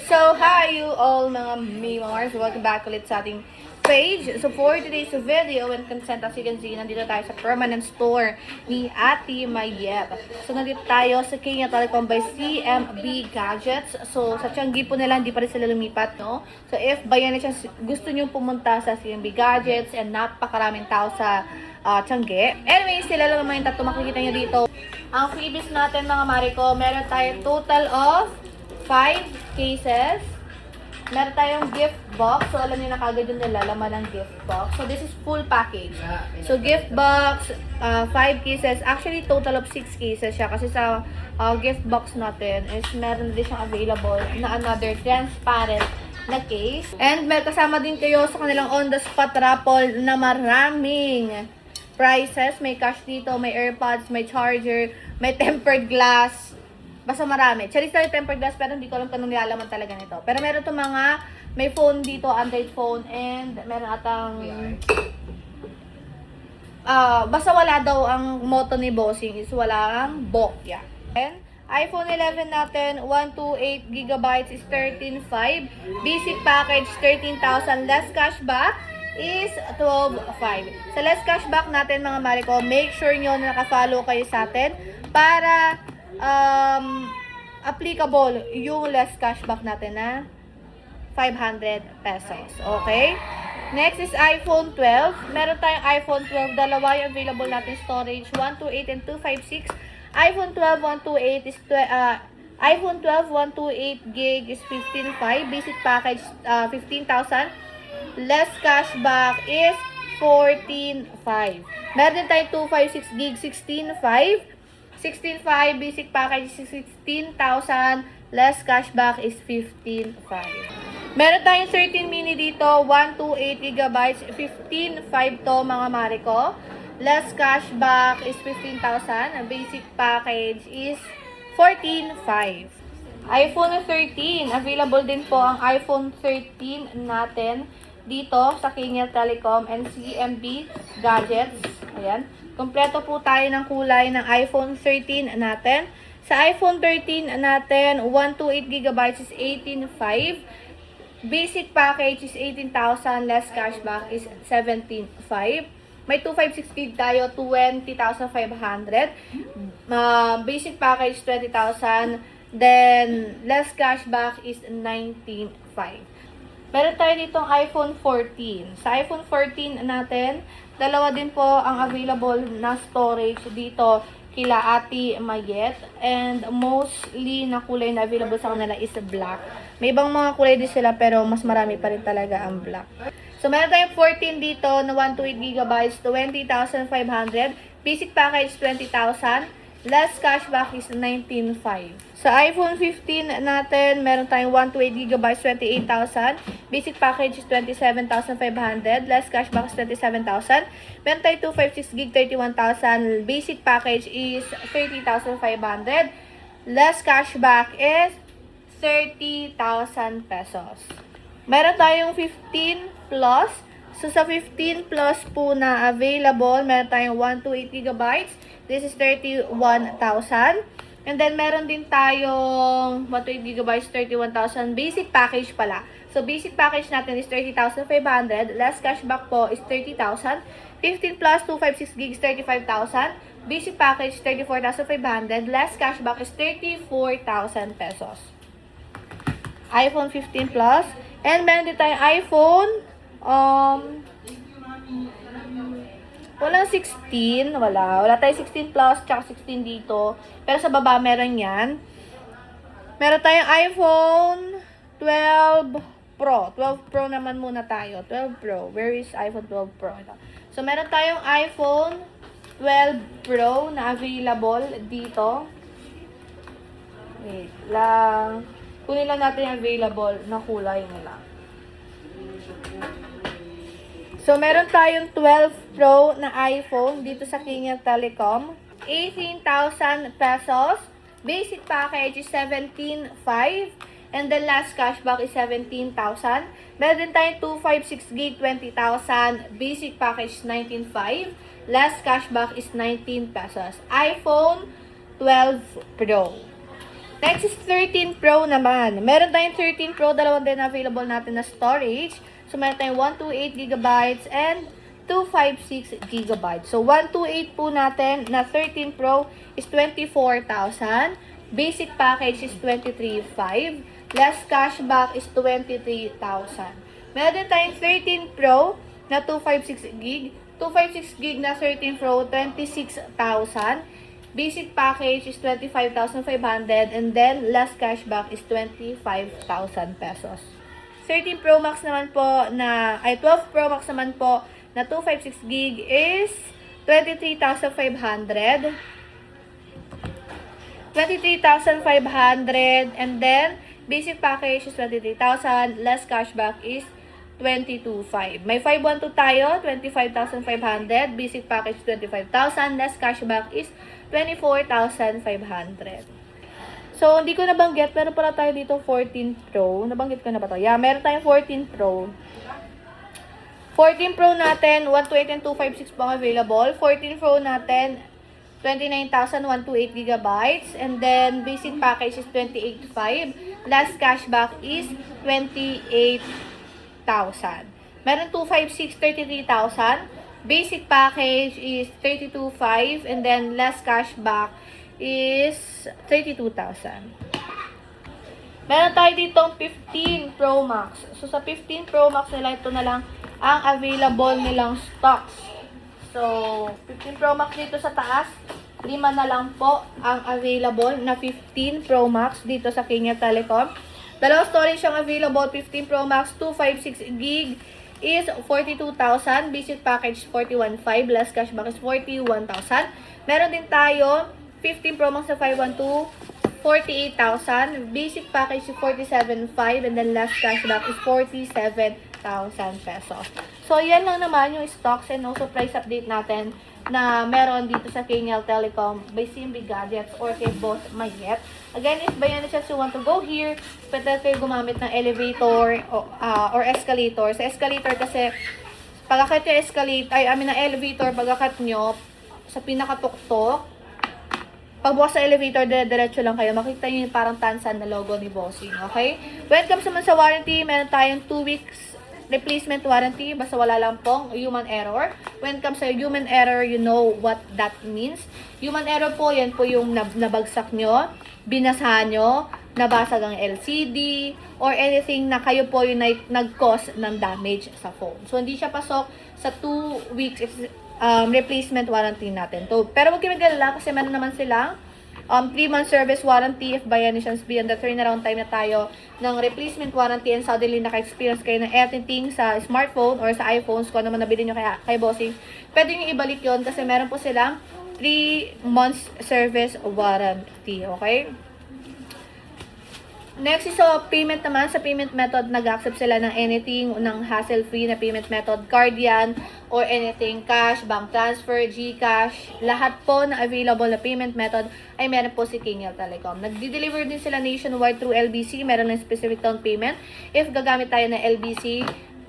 So, hi you all mga Mimars. Welcome back ulit sa ating page. So, for today's video and content, as you can see, nandito tayo sa permanent store ni Ate Mayet. So, nandito tayo sa Kenya Telecom by CMB Gadgets. So, sa Tianggi po nila, hindi pa rin sila lumipat, no? So, if bayan na gusto nyo pumunta sa CMB Gadgets and napakaraming tao sa Tianggi. Anyway, sila lang naman yung tatlo makikita nyo dito. Ang freebies natin mga Mariko, meron tayo total of 5 cases. Meron tayong gift box. So, alam niyo na kagad yung nilalaman ng gift box. So, this is full package. So, gift box, 5 cases. Actually, total of 6 cases siya. Kasi sa gift box natin is meron din siyang available na another transparent na case. And may kasama din kayo sa kanilang on-the-spot raffle na maraming prizes. May cash dito, may AirPods, may charger, may tempered glass. Basta marami. Charis tayo tempered glass, pero hindi ko alam kung nilalaman talaga nito. Pero meron itong mga, may phone dito, Android phone, and meron atang, basta wala daw ang motto ni Bossing is walang bokya. And iPhone 11 natin, 128GB is 13,500. Basic package, 13,000. Less cashback is 12,500. Sa less cashback natin mga Mariko, make sure nyo na nakafollow kayo sa atin para applicable yung less cashback natin na 500 pesos. Okay? Next is iPhone 12. Meron tayong iPhone 12. Dalawa yung available natin storage. 128 and 256. iPhone 12, 128 is iPhone 12, 128 gig is 15,500. Basic package, 15,000. Less cashback is 14,500. Meron din tayong 256 gig, 16,500. 16,500 basic package is 16,000. Less cashback is 15,500. Meron tayong 13 mini dito, 128GB, 15,500 to mga Mariko. Less cashback is 15,000. Basic package is 14,500. iPhone 13. Available din po ang iPhone 13 natin dito sa Kenya Telecom and CMB Gadgets. Ayan. Kompleto po tayo ng kulay ng iPhone 13 natin. Sa iPhone 13 natin, 128GB is 18,500. Basic package is 18,000. Less cashback is 17,500. May 256 gig tayo, 20,500. Basic package, 20,000. Then, less cashback is 19,500. Meron tayo ditong iPhone 14. Sa iPhone 14 natin, dalawa din po ang available na storage dito kila Ate Mayet. And mostly na kulay na available sa kanila is black. May ibang mga kulay din sila pero mas marami pa rin talaga ang black. So, meron tayong 14 dito na 128GB, 20,500. Basic package, 20,000. Less cashback is 19,500. Sa iPhone 15 natin, meron tayong 128GB, 28,000. Basic package is 27,500. Less cashback is 27,000. Meron tayong 256GB, 31,000. Basic package is 30,500. Less cashback is 30,000 pesos. Meron tayong 15 Plus. So, sa 15 Plus po na available, meron tayong 128GB. This is 31,000. And then, meron din tayong 128GB, 31,000. Basic package pala. So, basic package natin is 30,500. Less cashback po is 30,000. 15 plus 256GB, 35,000. Basic package, 34,500. Less cashback is 34,000 pesos. iPhone 15 Plus. And meron din tayong iPhone walang 16, wala tayong 16 Plus tsaka 16 dito, pero sa baba meron yan. Meron tayong iPhone 12 Pro. 12 Pro naman muna tayo. 12 Pro. Where is iPhone 12 Pro? Ito. So meron tayong iPhone 12 Pro na available dito. Wait lang, kunin lang natin yung available na kulay nila. So, meron tayong 12 Pro na iPhone dito sa Kenya Telecom. 18,000 pesos. Basic package is 17,500. And the last cashback is 17,000. Meron din tayong 256GB, 20,000. Basic package is 19,500. Last cashback is 19 pesos. iPhone 12 Pro. Next is 13 Pro naman. Meron tayong 13 Pro, dalawang din available natin na storage. So, meron tayong 128GB and 256GB. So, 128 po natin na 13 Pro is 24,000. Basic package is 23,500. Less cashback is 23,000. Meron din tayong 13 Pro na 256GB. 256GB na 13 Pro, 26,000. Basic package is 25,500 and then last cashback is 25,000 pesos. 13 Pro Max naman po na, 12 Pro Max naman po na 256GB is 23,500. 23,500 and then basic package is 23,000, last cashback is 22,500. May 512 tayo, 25,500. Basic package 25,000. Less cashback is 24,500. So, hindi ko nabanggit. Meron pala tayo dito 14 Pro. Nabanggit ko na ba to? Yeah, meron tayong 14 Pro. 14 Pro natin, 128 and 256 po available. 14 Pro natin, 29,128GB. And then, basic package is 28,500. Last cashback is 28,000. Meron 256, 33,000. Basic package is 32,500 and then less cashback is 32,000. Meron tayo ditong 15 Pro Max. So sa 15 Pro Max nila, ito na lang ang available nilang stocks. So 15 Pro Max dito sa taas, 5 na lang po ang available na 15 Pro Max dito sa Kenya Telecom. Dalawang storage siyang available, 15 Pro Max, 256GB is 42,000. Basic package 41,500. Less cashback is 41,000. Meron din tayo 15 Pro Max na 512, 48,000. Basic package is 47,500 and then last cashback is 47,000 pesos. So, yan lang naman yung stocks and also price update natin na meron dito sa KNL Telecom by CMB Gadgets or kay Boss Mayet. Again, if by any chance you want to go here, pwede kayo gumamit ng elevator or escalator. Sa escalator kasi, pag-akit yung escalator, ng elevator, pag-akit nyo, sa pinakatuktok, pagbukas sa elevator, diretso lang kayo. Makita nyo yung parang tansan na logo ni Bossing. Okay? When it comes naman sa warranty, meron tayong 2 weeks replacement warranty, basta wala lang pong human error. When it comes sa human error, you know what that means. Human error po, yan po yung nabagsak nyo, binasahan nyo, nabasag ang LCD, or anything na kayo po yung nag-cause ng damage sa phone. So, hindi siya pasok sa 2 weeks replacement warranty natin. So, pero huwag kayo mag-alala kasi meron naman silang 3-month service warranty if by any chance beyond the turnaround time na tayo ng replacement warranty and suddenly naka-experience kayo ng anything sa smartphone or sa iPhones, kung ano man nabili nyo kay Bossing, pwede nyo ibalik yon kasi meron po silang 3 months service warranty. Okay? Next is payment naman. Sa payment method, nag-accept sila ng anything, ng hassle-free na payment method, card yan, or anything, cash, bank transfer, GCash, lahat po na available na payment method ay meron po si KNL Telecom. Nagdi-deliver din sila nationwide through LBC, meron ng specific down payment. If gagamit tayo ng LBC,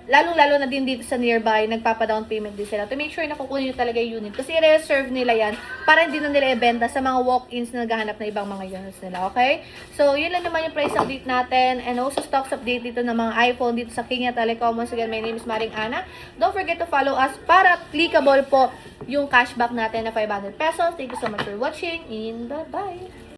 lalong-lalo na din dito sa nearby, nagpapa-down payment din sila to make sure na kukunin nyo talaga yung unit. Kasi i-reserve nila yan para hindi na nila ibenta sa mga walk-ins na naghahanap na ibang mga units nila. Okay? So, yun lang naman yung price update natin and also stocks update dito ng mga iPhone dito sa Kenya Telecom. Once again, my name is Maring Ana. Don't forget to follow us para applicable po yung cashback natin na 500 pesos. Thank you so much for watching and bye-bye!